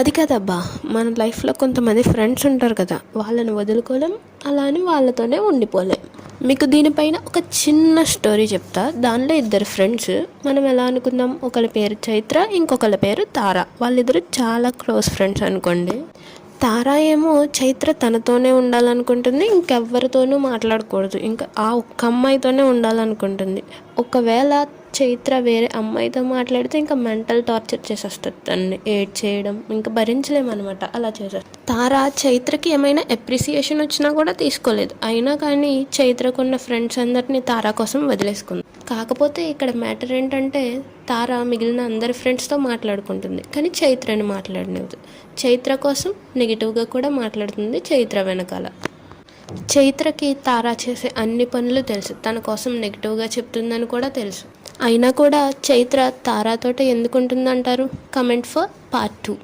అది కాదబ్బా, మన లైఫ్లో కొంతమంది ఫ్రెండ్స్ ఉంటారు కదా, వాళ్ళని వదులుకోలేం, అలా అని వాళ్ళతోనే ఉండిపోలేం. మీకు దీనిపైన ఒక చిన్న స్టోరీ చెప్తా. దానిలో ఇద్దరు ఫ్రెండ్స్, మనం ఎలా అనుకుందాం, ఒకళ్ళ పేరు చైత్ర, ఇంకొకళ్ళ పేరు తార. వాళ్ళిద్దరు చాలా క్లోజ్ ఫ్రెండ్స్ అనుకోండి. తారా ఏమో చైత్ర తనతోనే ఉండాలనుకుంటుంది, ఇంకెవ్వరితోనూ మాట్లాడకూడదు, ఇంకా ఆ ఒక్క అమ్మాయితోనే ఉండాలనుకుంటుంది. ఒకవేళ చైత్ర వేరే అమ్మాయితో మాట్లాడితే ఇంకా మెంటల్ టార్చర్ చేసేస్తుంది, తనని ఏడ్ చేయడం ఇంకా భరించలేమన్నమాట, అలా చేసేస్తుంది. తారా చైత్రకి ఏమైనా అప్రిసియేషన్ వచ్చినా కూడా తీసుకోలేదు, అయినా కానీ చైత్రకున్న ఫ్రెండ్స్ అందరినీ తారా కోసం వదిలేసుకుంది. కాకపోతే ఇక్కడ మ్యాటర్ ఏంటంటే, తారా మిగిలిన అందరి ఫ్రెండ్స్తో మాట్లాడుకుంటుంది, కానీ చైత్రని మాట్లాడనివ్వదు. చైత్ర కోసం నెగిటివ్గా కూడా మాట్లాడుతుంది చైత్ర వెనకాల. చైత్రకి తారా చేసే అన్ని పనులు తెలుసు, తన కోసం నెగిటివ్గా చెప్తుందని కూడా తెలుసు. అయినా కూడా చైత్ర తారాతోటే ఎందుకు ఉంటుందంటారు? Comment for part 2.